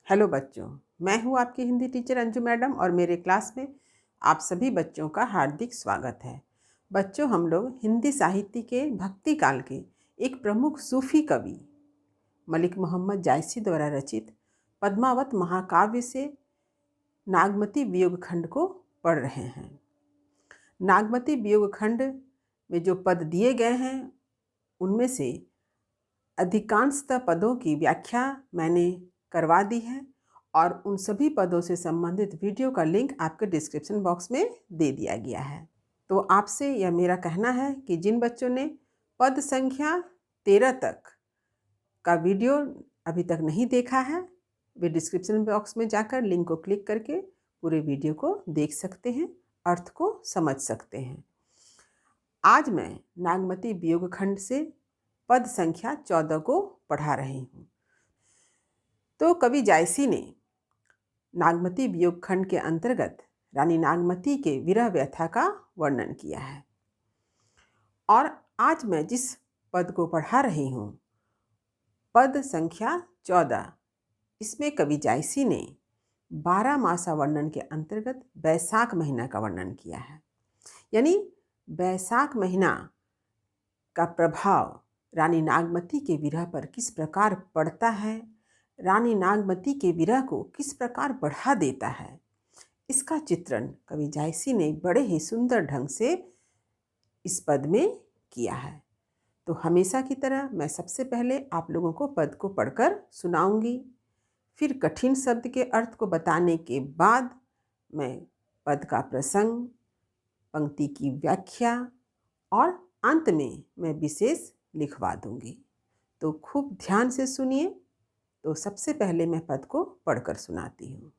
Hello बच्चों, मैं हूँ आपकी हिंदी टीचर अंजू मैडम और मेरे क्लास में आप सभी बच्चों का हार्दिक स्वागत है। बच्चों, हम लोग हिंदी साहित्य के भक्ति काल के एक प्रमुख सूफी कवि मलिक मोहम्मद जायसी द्वारा रचित पद्मावत महाकाव्य से नागमती वियोग खंड को पढ़ रहे हैं। नागमती वियोग खंड में जो पद दिए गए हैं उनमें से अधिकांशतः पदों की व्याख्या मैंने करवा दी है और उन सभी पदों से संबंधित वीडियो का लिंक आपके डिस्क्रिप्शन बॉक्स में दे दिया गया है। तो आपसे यह मेरा कहना है कि जिन बच्चों ने पद संख्या 13 तक का वीडियो अभी तक नहीं देखा है, वे डिस्क्रिप्शन बॉक्स में जाकर लिंक को क्लिक करके पूरे वीडियो को देख सकते हैं, अर्थ को समझ सकते हैं। आज मैं नागमती वियोग खंड से पद संख्या 14 को पढ़ा रही हूँ। तो कवि जायसी ने नागमती वियोग खंड के अंतर्गत रानी नागमती के विरह व्यथा का वर्णन किया है और आज मैं जिस पद को पढ़ा रही हूँ, पद संख्या 14, इसमें कवि जायसी ने 12 मासा वर्णन के अंतर्गत बैसाख महीना का वर्णन किया है। यानी बैसाख महीना का प्रभाव रानी नागमती के विरह पर किस प्रकार पड़ता है, रानी नागमती के विरह को किस प्रकार बढ़ा देता है, इसका चित्रण कवि जायसी ने बड़े ही सुंदर ढंग से इस पद में किया है। तो हमेशा की तरह मैं सबसे पहले आप लोगों को पद को पढ़कर सुनाऊंगी, फिर कठिन शब्द के अर्थ को बताने के बाद मैं पद का प्रसंग, पंक्ति की व्याख्या और अंत में मैं विशेष लिखवा दूंगी। तो खूब ध्यान से सुनिए। तो सबसे पहले मैं पद को पढ़कर सुनाती हूँ।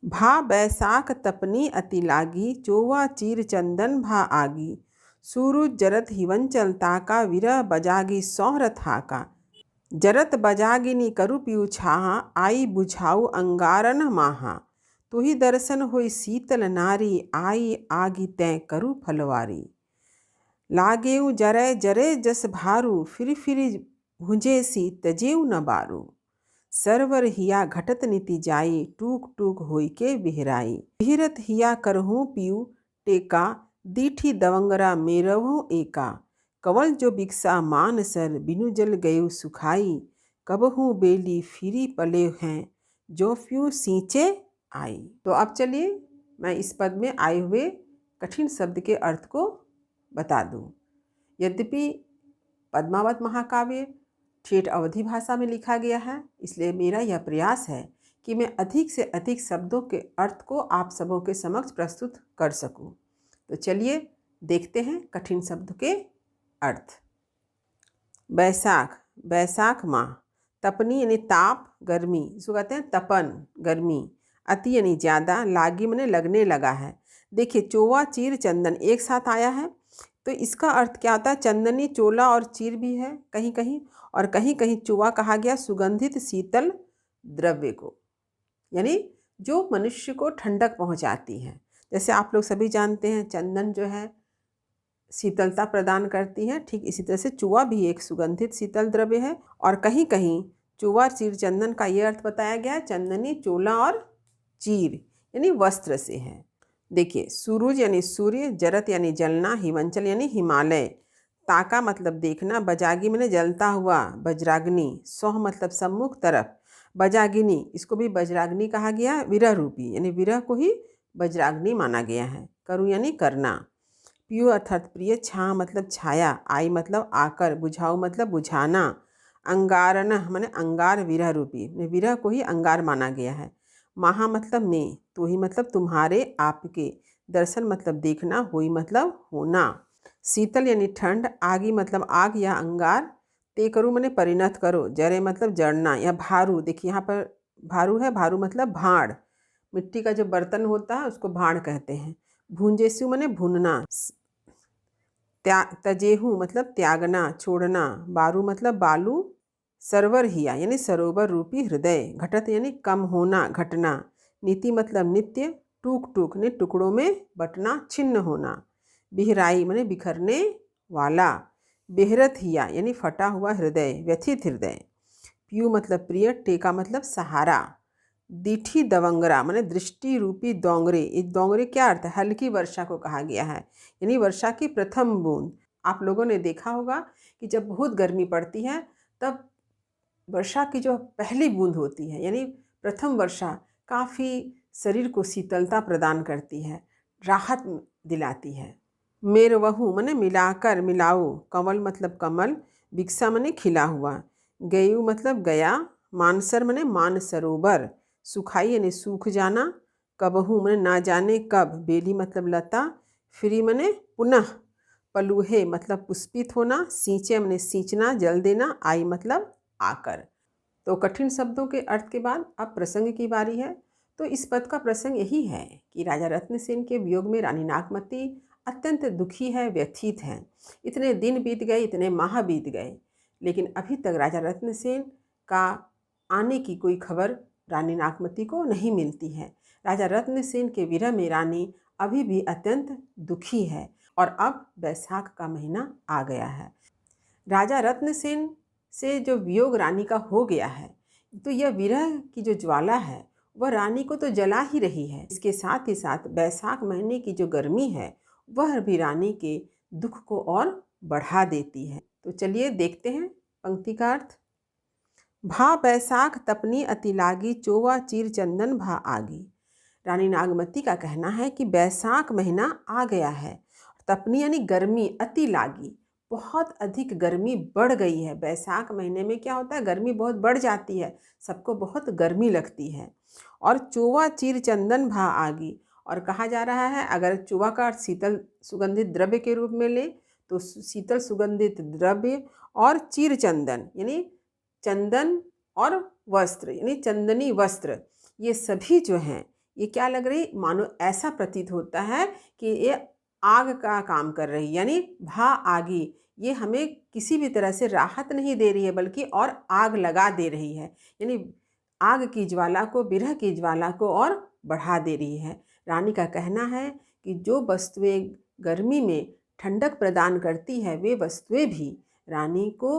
भा बैसाख तपनी अति लागी, चोवा चीर चंदन भा आगी, सूरज जरत हिवंचल ताका, विरह बजागी सौहरत हाका, जरत बजागिनी करु पियु छाहा, आई बुझाऊ अंगारन माहा, तुही दर्शन होई शीतल नारी, आई आगी तै करु फलवारी, लागेऊ जरै जरे जस भारू, फिर भुंजे सी तजेऊ न बारू, सरवर हिया घटत नीति जाई, टूक टूक होई के बिहराई, बिहरत हिया करहूँ पियू टेका, दीठी दवंगरा मेरवहूँ एका, कवल जो बिकसा मान सर, बिनु जल गयु सुखाई, कबहूँ बेली फिरी पले हैं, जो फ्यू सींचे आई। तो अब चलिए मैं इस पद में आए हुए कठिन शब्द के अर्थ को बता दूं। यद्यपि पद्मावत महाकाव्य ठेठ अवधी भाषा में लिखा गया है, इसलिए मेरा यह प्रयास है कि मैं अधिक से अधिक शब्दों के अर्थ को आप सबों के समक्ष प्रस्तुत कर सकूं। तो चलिए देखते हैं कठिन शब्द के अर्थ। बैसाख, बैसाख माह, तपनी यानी ताप, गर्मी, इसको कहते हैं तपन, गर्मी, अति यानी ज़्यादा, लागी माने लगने लगा है। देखिए चोवा चीर चंदन एक साथ आया है, तो इसका अर्थ क्या होता है? चंदनी, चोला और चीर भी है कहीं कहीं, और कहीं कहीं चोवा कहा गया सुगंधित शीतल द्रव्य को, यानी जो मनुष्य को ठंडक पहुंचाती है। जैसे आप लोग सभी जानते हैं चंदन जो है शीतलता प्रदान करती है, ठीक इसी तरह से चोवा भी एक सुगंधित शीतल द्रव्य है। और कहीं कहीं चोवा चीर चंदन का ये अर्थ बताया गया है चंदनी, चोला और चीर यानी वस्त्र से है। देखिए सूरज यानी सूर्य, जरत यानी जलना, हिमांचल यानी हिमालय, ताका मतलब देखना, बजागी माने जलता हुआ, बज्राग्नि, सौह मतलब सम्मुख तरफ, बजागिनी इसको भी बज्राग्नि कहा गया, विरह रूपी यानी विरह को ही बज्राग्नि माना गया है, करूँ यानी करना, पियु अर्थात प्रिय, छा मतलब छाया, आई मतलब आकर, बुझाऊ मतलब बुझाना, अंगारन माने अंगार विरह रूपी, विरह को ही अंगार माना गया है, महा मतलब में, तो ही मतलब तुम्हारे, आपके, दर्शन मतलब देखना, हुई मतलब होना, शीतल यानी ठंड, आगी मतलब आग या अंगार, ते करो माने परिणत करो, जरे मतलब जड़ना या भारू, देखिए यहाँ पर भारू है, भारू मतलब भाड़, मिट्टी का जो बर्तन होता है उसको भाड़ कहते हैं, भूंजेसु माने भूनना, तजेहू मतलब त्यागना, छोड़ना, बारू मतलब बालू, सरवर हिया यानी सरोवर रूपी हृदय, घटत यानी कम होना, घटना, नीति मतलब नित्य, टूक टूक ने टुकड़ों में बटना, छिन्न होना, बिहराई माने बिखरने वाला, बेहरत हिया यानी फटा हुआ हृदय, व्यथित हृदय, पियू मतलब प्रिय, टेका मतलब सहारा, दीठी दवंगरा माने दृष्टि रूपी दोंगरे। ये दोंगरे क्या अर्थ है? हल्की वर्षा को कहा गया है, यानी वर्षा की प्रथम बूंद। आप लोगों ने देखा होगा कि जब बहुत गर्मी पड़ती है तब वर्षा की जो पहली बूंद होती है यानी प्रथम वर्षा काफ़ी शरीर को शीतलता प्रदान करती है, राहत दिलाती है। मेरवहू माने मिलाकर, मिलाओ। कमल मतलब कमल, विकसा माने खिला हुआ, गयु मतलब गया, मानसर माने मानसरोवर, सुखाई यानी सूख जाना, कबहू माने ना जाने कब, बेली मतलब लता, फ्री माने पुनः, पलूहे मतलब पुष्पित होना, सींचे माने सींचना, जल देना, आई मतलब आकर। तो कठिन शब्दों के अर्थ के बाद अब प्रसंग की बारी है। तो इस पद का प्रसंग यही है कि राजा रत्नसेन के वियोग में रानी नागमती अत्यंत दुखी है, व्यथित है। इतने दिन बीत गए, इतने माह बीत गए, लेकिन अभी तक राजा रत्नसेन का आने की कोई खबर रानी नागमती को नहीं मिलती है। राजा रत्नसेन के विरह में रानी अभी भी अत्यंत दुखी है और अब बैसाख का महीना आ गया है। राजा रत्नसेन से जो वियोग रानी का हो गया है, तो यह विरह की जो ज्वाला है वह रानी को तो जला ही रही है। इसके साथ ही साथ बैसाख महीने की जो गर्मी है वह भी रानी के दुख को और बढ़ा देती है। तो चलिए देखते हैं पंक्ति का अर्थ। भा बैसाख तपनी अति लागी, चोवा चीर चंदन भा आगी। रानी नागमती का कहना है कि बैसाख महीना आ गया है, तपनी यानी गर्मी, अति लागी बहुत अधिक गर्मी बढ़ गई है। बैसाख महीने में क्या होता है, गर्मी बहुत बढ़ जाती है, सबको बहुत गर्मी लगती है। और चोवा चीर चंदन भा आगी, और कहा जा रहा है अगर चोवा का शीतल सुगंधित द्रव्य के रूप में ले तो शीतल सुगंधित द्रव्य, और चीर चंदन यानी चंदन और वस्त्र यानी चंदनी वस्त्र, ये सभी जो हैं ये क्या लग रही, मानो ऐसा प्रतीत होता है कि ये आग का काम कर रही, यानी भा आगी, ये हमें किसी भी तरह से राहत नहीं दे रही है बल्कि और आग लगा दे रही है, यानी आग की ज्वाला को, विरह की ज्वाला को और बढ़ा दे रही है। रानी का कहना है कि जो वस्तुएं गर्मी में ठंडक प्रदान करती है वे वस्तुएं भी रानी को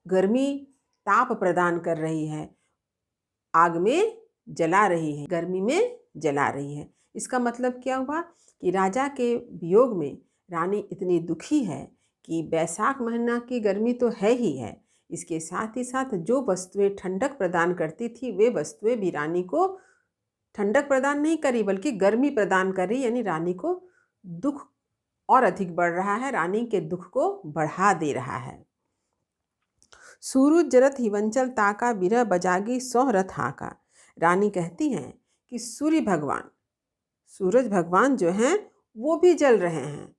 गर्मी ताप प्रदान कर रही है, आग में जला रही है, गर्मी में जला रही है। इसका मतलब क्या हुआ कि राजा के वियोग में रानी इतनी दुखी है कि बैसाख महीना की गर्मी तो है ही है, इसके साथ ही साथ जो वस्तुएं ठंडक प्रदान करती थी वे वस्तुएं भी रानी को ठंडक प्रदान नहीं करी बल्कि गर्मी प्रदान कर रही, यानी रानी को दुख और अधिक बढ़ रहा है, रानी के दुख को बढ़ा दे रहा है। सूरज जरत हिवंचल ताका, बिरह बजागी सोहरत हाका। रानी कहती हैं कि सूर्य भगवान, सूरज भगवान जो हैं वो भी जल रहे हैं।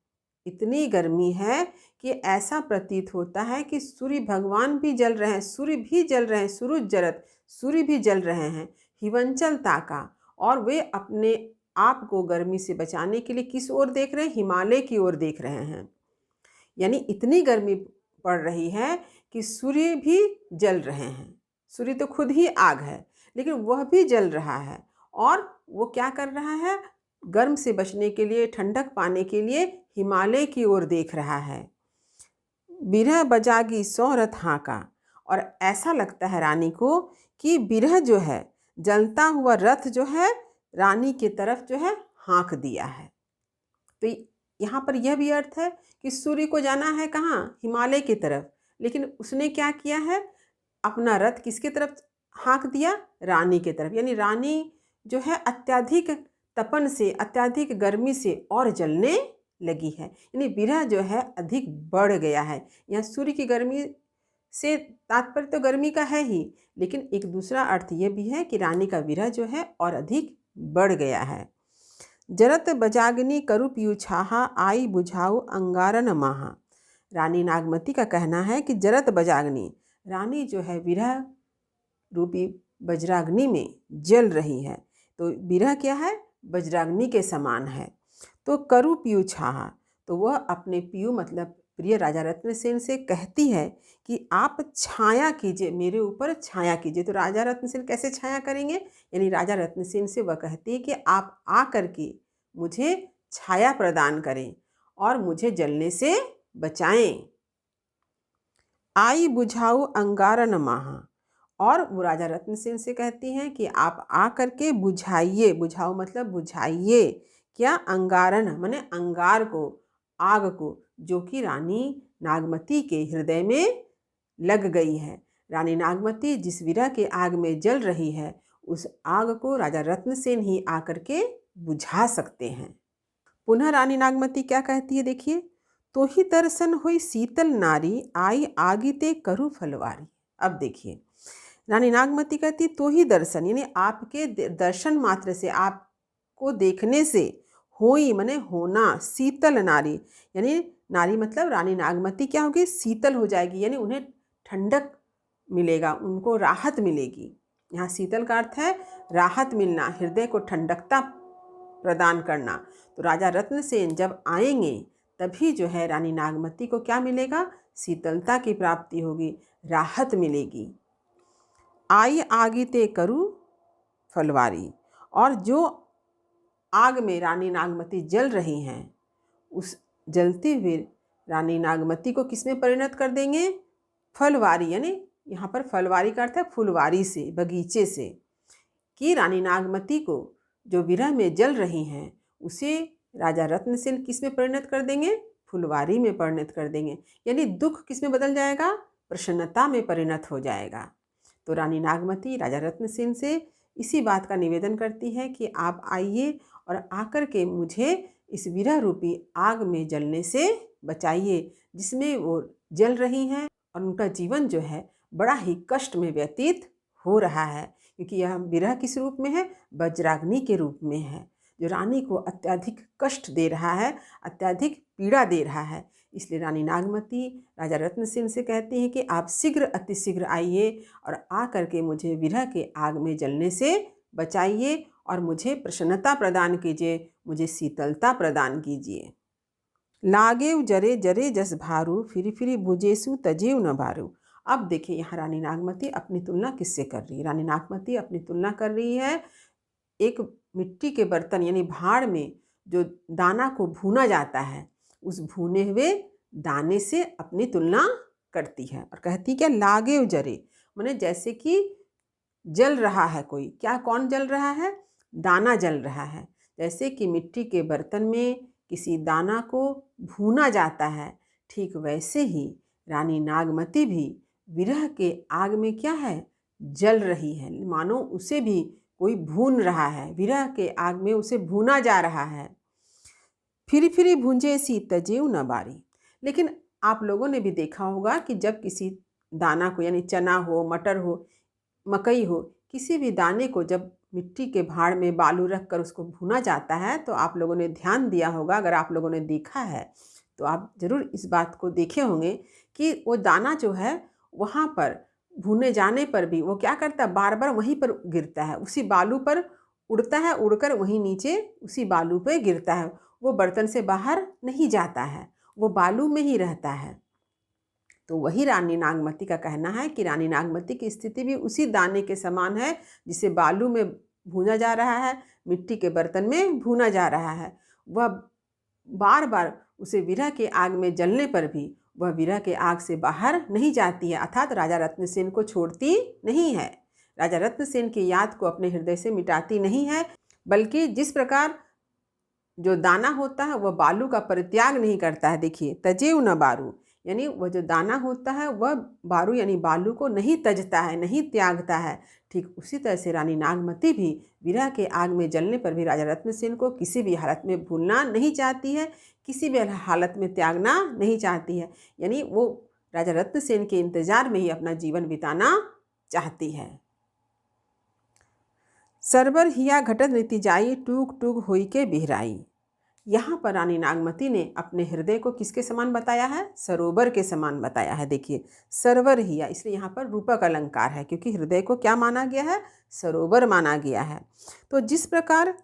इतनी गर्मी है कि ऐसा प्रतीत होता है कि सूर्य भगवान भी जल रहे हैं, सूर्य भी जल रहे हैं, सूरज जरत, सूर्य भी जल रहे हैं। हिवंचल ताका, और वे अपने आप को गर्मी से बचाने के लिए किस ओर देख रहे हैं, हिमालय की ओर देख रहे हैं। यानी इतनी गर्मी पड़ रही है कि सूर्य भी जल रहे हैं। सूर्य तो खुद ही आग है लेकिन वह भी जल रहा है, और वो क्या कर रहा है, गर्म से बचने के लिए, ठंडक पाने के लिए हिमालय की ओर देख रहा है। बिरह बजागी सोहरत हाका, और ऐसा लगता है रानी को कि बिरह जो है, जलता हुआ रथ जो है रानी की तरफ जो है हाँक दिया है। तो यहाँ पर यह भी अर्थ है कि सूर्य को जाना है कहाँ, हिमालय की तरफ, लेकिन उसने क्या किया है, अपना रथ किसके तरफ हाँक दिया, रानी की तरफ। यानी रानी जो है अत्यधिक तपन से, अत्यधिक गर्मी से और जलने लगी है, यानी विरह जो है अधिक बढ़ गया है। यहाँ सूर्य की गर्मी से तात्पर्य तो गर्मी का है ही, लेकिन एक दूसरा अर्थ यह भी है कि रानी का विरह जो है और अधिक बढ़ गया है। जरत बजाग्नि करु पियु छाहा, आई बुझाऊ अंगारन माहा। रानी नागमती का कहना है कि जरत बजाग्नि, रानी जो है विरह रूपी वज्राग्नि में जल रही है। तो विरह क्या है, वज्राग्नि के समान है। तो करु पियु छाहा, तो वह अपने पियु मतलब प्रिय राजा रत्नसेन से कहती है कि आप छाया कीजिए, मेरे ऊपर छाया कीजिए। तो राजा रत्नसेन कैसे छाया करेंगे, यानी राजा रत्नसेन से वह कहती है कि आप आ कर के मुझे छाया प्रदान करें और मुझे जलने से बचाएं। आई बुझाऊ अंगारन माहा, और वो राजा रत्न सेन से कहती हैं कि आप आ करके बुझाइए, बुझाओ मतलब बुझाइए क्या, अंगारन माने अंगार को, आग को, जो कि रानी नागमती के हृदय में लग गई है। रानी नागमती जिस विरह के आग में जल रही है, उस आग को राजा रत्नसेन ही आकर के बुझा सकते हैं। पुनः रानी नागमती क्या कहती है, देखिए, तो ही दर्शन हुई शीतल नारी, आई आगिते करू फलवारी। अब देखिए, रानी नागमती कहती तो ही दर्शन, यानी आपके दर्शन मात्र से, आपको देखने से, होई माने होना, शीतल नारी, यानी नारी मतलब रानी नागमती क्या होगी, शीतल हो जाएगी, यानी उन्हें ठंडक मिलेगा, उनको राहत मिलेगी। यहाँ शीतल का अर्थ है राहत मिलना, हृदय को ठंडकता प्रदान करना। तो राजा रत्नसेन जब आएंगे तभी जो है रानी नागमती को क्या मिलेगा, शीतलता की प्राप्ति होगी, राहत मिलेगी। आई आगिते करू फलवारी, और जो आग में रानी नागमती जल रही हैं, उस जलती हुई रानी नागमती को किस में परिणत कर देंगे, फलवारी, यानी यहाँ पर फलवारी का अर्थ है फुलवारी से, बगीचे से, कि रानी नागमती को जो विरह में जल रही हैं उसे राजा रत्नसेन किस में परिणत कर देंगे, फुलवारी में परिणत कर देंगे, यानी दुख किस में बदल जाएगा, प्रसन्नता में परिणत हो जाएगा। तो रानी नागमती राजा रत्नसेन से इसी बात का निवेदन करती है कि आप आइए और आकर के मुझे इस विरह रूपी आग में जलने से बचाइए, जिसमें वो जल रही हैं और उनका जीवन जो है बड़ा ही कष्ट में व्यतीत हो रहा है, क्योंकि यह विरह किस रूप में है, वज्राग्नि के रूप में है, जो रानी को अत्यधिक कष्ट दे रहा है, अत्यधिक पीड़ा दे रहा है। इसलिए रानी नागमती राजा रत्नसेन से कहती हैं कि आप शीघ्र अतिशीघ्र आइए और आ करके मुझे विरह के आग में जलने से बचाइए और मुझे प्रसन्नता प्रदान कीजिए, मुझे शीतलता प्रदान कीजिए। लागेव जरे जरे जस भारू, फिरी फिरी बुझेसु तजेव न भारू। अब देखिए, यहाँ रानी नागमती अपनी तुलना किससे कर रही है, रानी नागमती अपनी तुलना कर रही है एक मिट्टी के बर्तन यानी भाड़ में जो दाना को भूना जाता है, उस भुने हुए दाने से अपनी तुलना करती है और कहती क्या, लागे जरे, माने जैसे कि जल रहा है कोई, क्या, कौन जल रहा है, दाना जल रहा है। जैसे कि मिट्टी के बर्तन में किसी दाना को भूना जाता है, ठीक वैसे ही रानी नागमती भी विरह के आग में क्या है, जल रही है, मानो उसे भी कोई भून रहा है, विरह के आग में उसे भूना जा रहा है। फिरी फिरी भूंजे सी तजेव न बारी। लेकिन आप लोगों ने भी देखा होगा कि जब किसी दाना को, यानी चना हो, मटर हो, मकई हो, किसी भी दाने को जब मिट्टी के भाड़ में बालू रख कर उसको भुना जाता है, तो आप लोगों ने ध्यान दिया होगा, अगर आप लोगों ने देखा है तो आप ज़रूर इस बात को देखे होंगे कि वो दाना जो है वहाँ पर भुने जाने पर भी वो क्या करता है, बार बार वहीं पर गिरता है, उसी बालू पर उड़ता है, उड़कर वहीं नीचे उसी बालू पे गिरता है, वो बर्तन से बाहर नहीं जाता है, वो बालू में ही रहता है। तो वही रानी नागमती का कहना है कि रानी नागमती की स्थिति भी उसी दाने के समान है, जिसे बालू में भूना जा रहा है, मिट्टी के बर्तन में भूना जा रहा है। वह बार बार उसे विरह के आग में जलने पर भी वह विरह के आग से बाहर नहीं जाती है, अर्थात राजा रत्नसेन को छोड़ती नहीं है, राजा रत्नसेन की याद को अपने हृदय से मिटाती नहीं है, बल्कि जिस प्रकार जो दाना होता है वह बालू का परित्याग नहीं करता है। देखिए, तजेव न बारू, यानी वह जो दाना होता है वह बारू यानी बालू को नहीं तजता है, नहीं त्यागता है। ठीक उसी तरह से रानी नागमती भी विरह के आग में जलने पर भी राजा रत्नसेन को किसी भी हालत में भूलना नहीं चाहती है, किसी भी हालत में त्यागना नहीं चाहती है, यानी वो राजा रत्नसेन के इंतजार में ही अपना जीवन बिताना चाहती है। सरबर हिया घटत नीति जाई, टूक टूक हुई के बिहराई। यहाँ पर रानी नागमती ने अपने हृदय को किसके समान बताया है, सरोवर के समान बताया है। देखिए, सरवर हिया, इसलिए यहाँ पर रूपक अलंकार है, क्योंकि हृदय को क्या माना गया है, सरोवर माना गया है। तो जिस प्रकार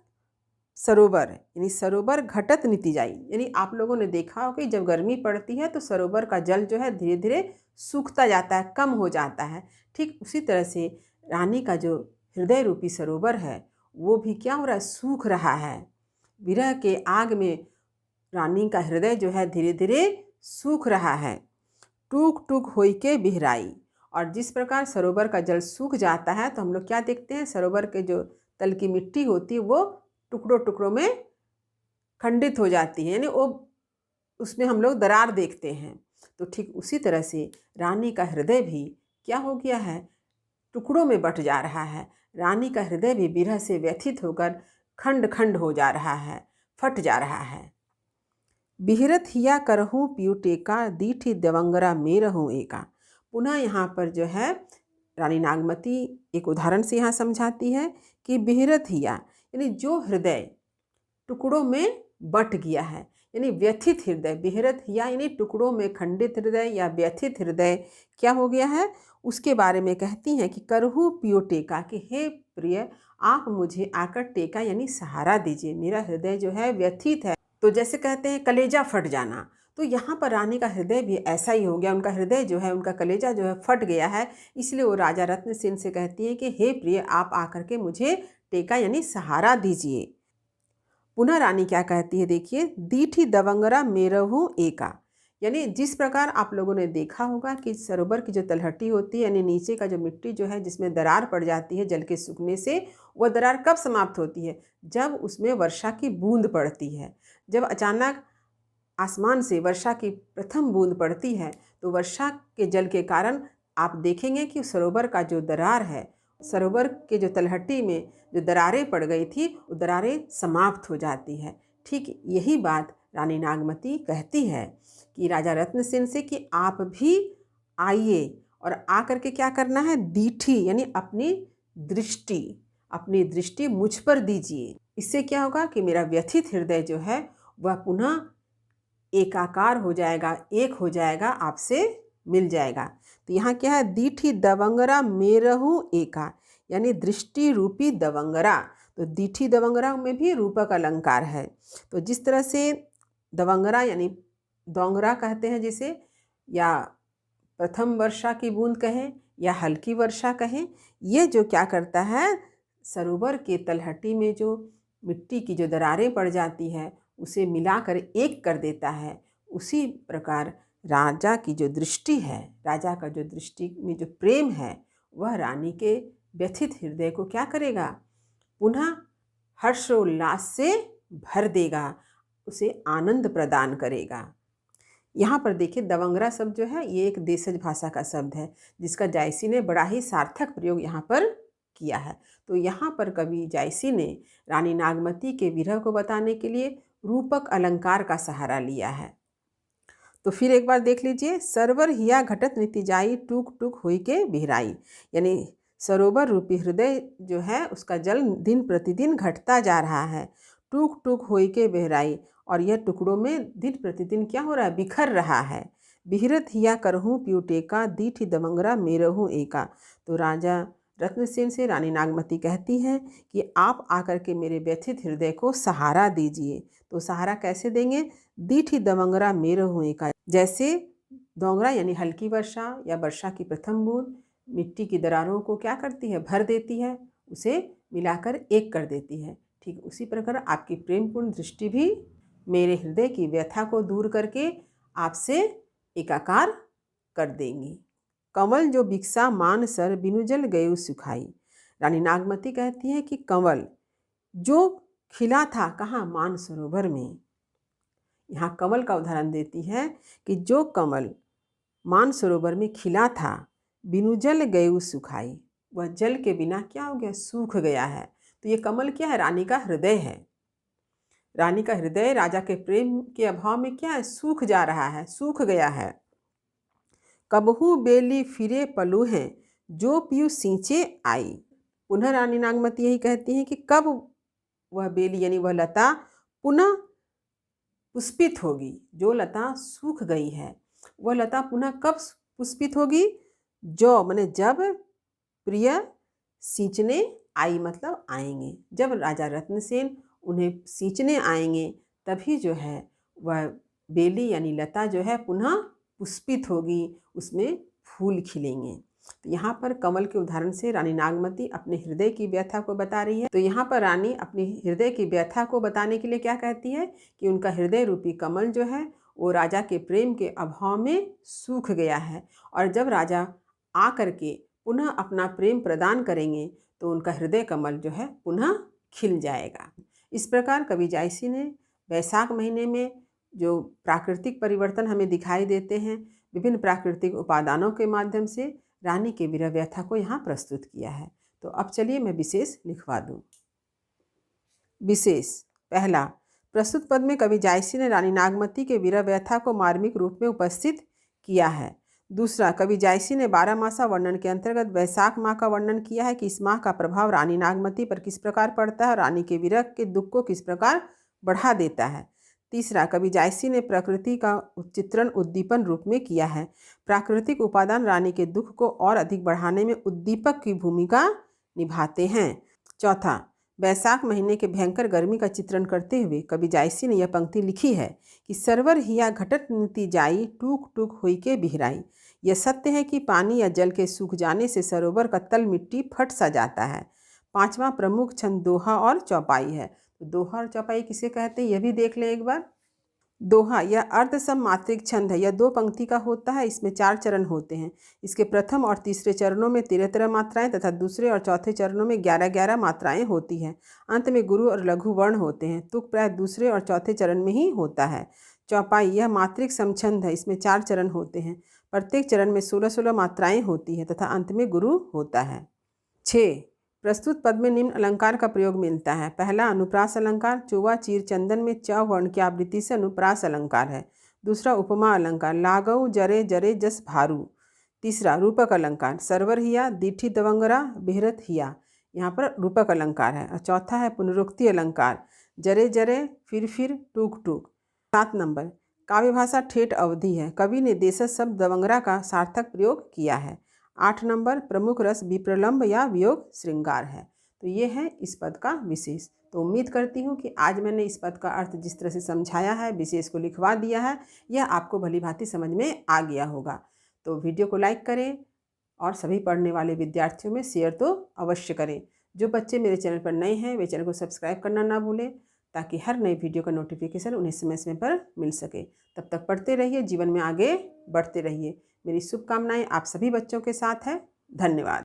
सरोवर यानी सरोवर घटत नीति जाई, यानी आप लोगों ने देखा हो कि जब गर्मी पड़ती है तो सरोवर का जल जो है धीरे धीरे सूखता जाता है, कम हो जाता है। ठीक उसी तरह से रानी का जो हृदय रूपी सरोवर है वो भी क्या हो रहा है, सूख रहा है। विरह के आग में रानी का हृदय जो है धीरे धीरे सूख रहा है। टूक टूक होई के बिहराई, और जिस प्रकार सरोवर का जल सूख जाता है तो हम लोग क्या देखते हैं, सरोवर के जो तल की मिट्टी होती है वो टुकड़ों टुकड़ों में खंडित हो जाती है, यानी वो उसमें हम लोग दरार देखते हैं। तो ठीक उसी तरह से रानी का हृदय भी क्या हो गया है, टुकड़ों में बट जा रहा है। रानी का हृदय भी विरह से व्यथित होकर खंड खंड हो जा रहा है, फट जा रहा है। बिहरत हिया करहूँ पियु टेका, दीठी दवंगरा मेरहूँ एका। पुनः यहाँ पर जो है रानी नागमती एक उदाहरण से यहाँ समझाती है कि बिहरत हिया यानी जो हृदय टुकड़ों में बट गया है, यानी व्यथित हृदय। बिहरत हिया यानी टुकड़ों में खंडित हृदय या व्यथित हृदय क्या हो गया है, उसके बारे में कहती हैं कि करहूँ पियो टेका, कि हे प्रिय आप मुझे आकर टेका यानी सहारा दीजिए, मेरा हृदय जो है व्यथित है। तो जैसे कहते हैं कलेजा फट जाना, तो यहाँ पर रानी का हृदय भी ऐसा ही हो गया। उनका हृदय जो है, उनका कलेजा जो है फट गया है। इसलिए वो राजा रत्नसेन से कहती है कि हे प्रिय आप आकर के मुझे टेका यानी सहारा दीजिए। पुनः रानी क्या कहती है, देखिए, दीठी दवंगरा मेरहूँ एका, यानी जिस प्रकार आप लोगों ने देखा होगा कि सरोवर की जो तलहटी होती है, यानी नीचे का जो मिट्टी जो है जिसमें दरार पड़ जाती है जल के सूखने से, वह दरार कब समाप्त होती है, जब उसमें वर्षा की बूंद पड़ती है। जब अचानक आसमान से वर्षा की प्रथम बूंद पड़ती है तो वर्षा के जल के कारण आप देखेंगे कि सरोवर का जो दरार है, सरोवर के जो तलहटी में जो दरारें पड़ गई थी वो दरारें समाप्त हो जाती है। ठीक यही बात रानी नागमती कहती है कि राजा रत्नसेन से कि आप भी आइए और आकर के क्या करना है, दीठी यानी अपनी दृष्टि मुझ पर दीजिए। इससे क्या होगा कि मेरा व्यथित हृदय जो है वह पुनः एकाकार हो जाएगा, एक हो जाएगा, आपसे मिल जाएगा। तो यहाँ क्या है, दीठी दवंगरा मेरहूँ एका, यानी दृष्टि रूपी दवंगरा। तो दीठी दवंगरा में भी रूपक अलंकार है। तो जिस तरह से दवंगरा यानी दोंगरा कहते हैं जिसे, या प्रथम वर्षा की बूंद कहें या हल्की वर्षा कहें, ये जो क्या करता है, सरोवर के तलहटी में जो मिट्टी की जो दरारें पड़ जाती है उसे मिलाकर एक कर देता है। उसी प्रकार राजा की जो दृष्टि है, राजा का जो दृष्टि में जो प्रेम है, वह रानी के व्यथित हृदय को क्या करेगा, पुनः हर्षोल्लास से भर देगा, उसे आनंद प्रदान करेगा। यहाँ पर देखिए दवंगरा शब्द जो है ये एक देशज भाषा का शब्द है जिसका जायसी ने बड़ा ही सार्थक प्रयोग यहाँ पर किया है। तो यहाँ पर कवि जायसी ने रानी नागमती के विरह को बताने के लिए रूपक अलंकार का सहारा लिया है। तो फिर एक बार देख लीजिए, सरवर हिया घटत नीति जाई, टूक टूक हुई के बिहराई, यानी सरोवर रूपी हृदय जो है उसका जल दिन प्रतिदिन घटता जा रहा है, टूक टूक हुई के बहराई, और यह टुकड़ों में दिन प्रतिदिन क्या हो रहा है, बिखर रहा है। बिहरत हिया करहूँ पियु टेका, दीठी दमंगरा मेरहूँ एका। तो राजा रत्नसेन से रानी नागमती कहती हैं कि आप आकर के मेरे व्यथित हृदय को सहारा दीजिए। तो सहारा कैसे देंगे, दीठी दमंगरा मेरहूँ एका, जैसे दोंगरा यानी हल्की वर्षा या वर्षा की प्रथम बूंद मिट्टी की दरारों को क्या करती है, भर देती है, उसे मिलाकर एक कर देती है। ठीक उसी प्रकार आपकी प्रेमपूर्ण दृष्टि भी मेरे हृदय की व्यथा को दूर करके आपसे एकाकार कर देंगी। कंवल जो बिकसा मान सर, बिनु जल गयु सुखाई। रानी नागमती कहती है कि कंवल जो खिला था कहाँ, मान सरोवर में। यहाँ कमल का उदाहरण देती है कि जो कमल मान सरोवर में खिला था, बिनु जल गयु सुखाई, वह जल के बिना क्या हो गया, सूख गया है। तो ये कमल क्या है, रानी का हृदय है। रानी का हृदय राजा के प्रेम के अभाव में क्या है, सूख जा रहा है, सूख गया है। कबहू बेली फिरे पलू हैं, जो पियु सींचे आई। पुनः रानी नागमती यही कहती हैं कि कब वह बेली यानी वह लता पुनः पुष्पित होगी। जो लता सूख गई है वह लता पुनः कब पुष्पित होगी, जो माने जब प्रिय सींचने आई, मतलब आएंगे, जब राजा रत्नसेन उन्हें सींचने आएंगे तभी जो है वह बेली यानी लता जो है पुनः पुष्पित होगी, उसमें फूल खिलेंगे। तो यहाँ पर कमल के उदाहरण से रानी नागमती अपने हृदय की व्यथा को बता रही है। तो यहाँ पर रानी अपनी हृदय की व्यथा को बताने के लिए क्या कहती है कि उनका हृदय रूपी कमल जो है वो राजा के प्रेम के अभाव में सूख गया है, और जब राजा आ करके पुनः अपना प्रेम प्रदान करेंगे तो उनका हृदय कमल जो है पुनः खिल जाएगा। इस प्रकार कवि जायसी ने वैशाख महीने में जो प्राकृतिक परिवर्तन हमें दिखाई देते हैं, विभिन्न प्राकृतिक उपादानों के माध्यम से रानी के विरह व्यथा को यहाँ प्रस्तुत किया है। तो अब चलिए मैं विशेष लिखवा दूँ। विशेष पहला, प्रस्तुत पद में कवि जायसी ने रानी नागमती के विरह व्यथा को मार्मिक रूप में उपस्थित किया है। दूसरा, कवि जायसी ने 12 मासा वर्णन के अंतर्गत वैशाख माह का वर्णन किया है कि इस माह का प्रभाव रानी नागमती पर किस प्रकार पड़ता है और रानी के विरह के दुख को किस प्रकार बढ़ा देता है। तीसरा, कवि जायसी ने प्रकृति का चित्रण उद्दीपन रूप में किया है। प्राकृतिक उपादान रानी के दुख को और अधिक बढ़ाने में उद्दीपक की भूमिका निभाते हैं। चौथा, वैशाख महीने के भयंकर गर्मी का चित्रण करते हुए कवि जायसी ने यह पंक्ति लिखी है कि सरवर हिया घटत नीति जाई, टूक टूक हुई के बिहराई। यह सत्य है कि पानी या जल के सूख जाने से सरोवर का तल मिट्टी फट सा जाता है। पांचवा प्रमुख छंद दोहा और चौपाई है। तो दोहा और चौपाई किसे कहते हैं यह भी देख लें एक बार। दोहा यह अर्धसम मात्रिक छंद है। यह 2 पंक्ति का होता है। इसमें 4 चरण होते हैं। इसके प्रथम और तीसरे चरणों में 13-13 मात्राएं तथा दूसरे और चौथे चरणों में 11-11 मात्राएं होती हैं। अंत में गुरु और लघु वर्ण होते हैं। तुक प्राय दूसरे और चौथे चरण में ही होता है। चौपाई यह मात्रिक समछंद है। इसमें 4 चरण होते हैं। प्रत्येक चरण में 16-16 मात्राएं होती हैं तथा अंत में गुरु होता है। 6, प्रस्तुत पद में निम्न अलंकार का प्रयोग मिलता है। पहला, अनुप्रास अलंकार। चौवा चीर चंदन में च वर्ण की आवृत्ति से अनुप्रास अलंकार है। दूसरा, उपमा अलंकार। लागऊ जरे जरे जस भारू। तीसरा, रूपक अलंकार। सरवर हिया दीठी दवंगरा बिहरत हिया, यहाँ पर रूपक अलंकार है। और चौथा है पुनरुक्ति अलंकार। जरे जरे फिर टूक टूक। 7 नंबर, काव्य भाषा ठेठ अवधि है। कवि ने देशज शब्द दवंगरा का सार्थक प्रयोग किया है। 8 नंबर, प्रमुख रस विप्रलंब या वियोग श्रृंगार है। तो ये है इस पद का विशेष। तो उम्मीद करती हूँ कि आज मैंने इस पद का अर्थ जिस तरह से समझाया है, विशेष को लिखवा दिया है, यह आपको भली भांति समझ में आ गया होगा। तो वीडियो को लाइक करें और सभी पढ़ने वाले विद्यार्थियों में शेयर तो अवश्य करें। जो बच्चे मेरे चैनल पर नए हैं वे चैनल को सब्सक्राइब करना ना भूलें ताकि हर नई वीडियो का नोटिफिकेशन उन्हें समय पर मिल सके। तब तक पढ़ते रहिए, जीवन में आगे बढ़ते रहिए। मेरी शुभकामनाएं आप सभी बच्चों के साथ है। धन्यवाद।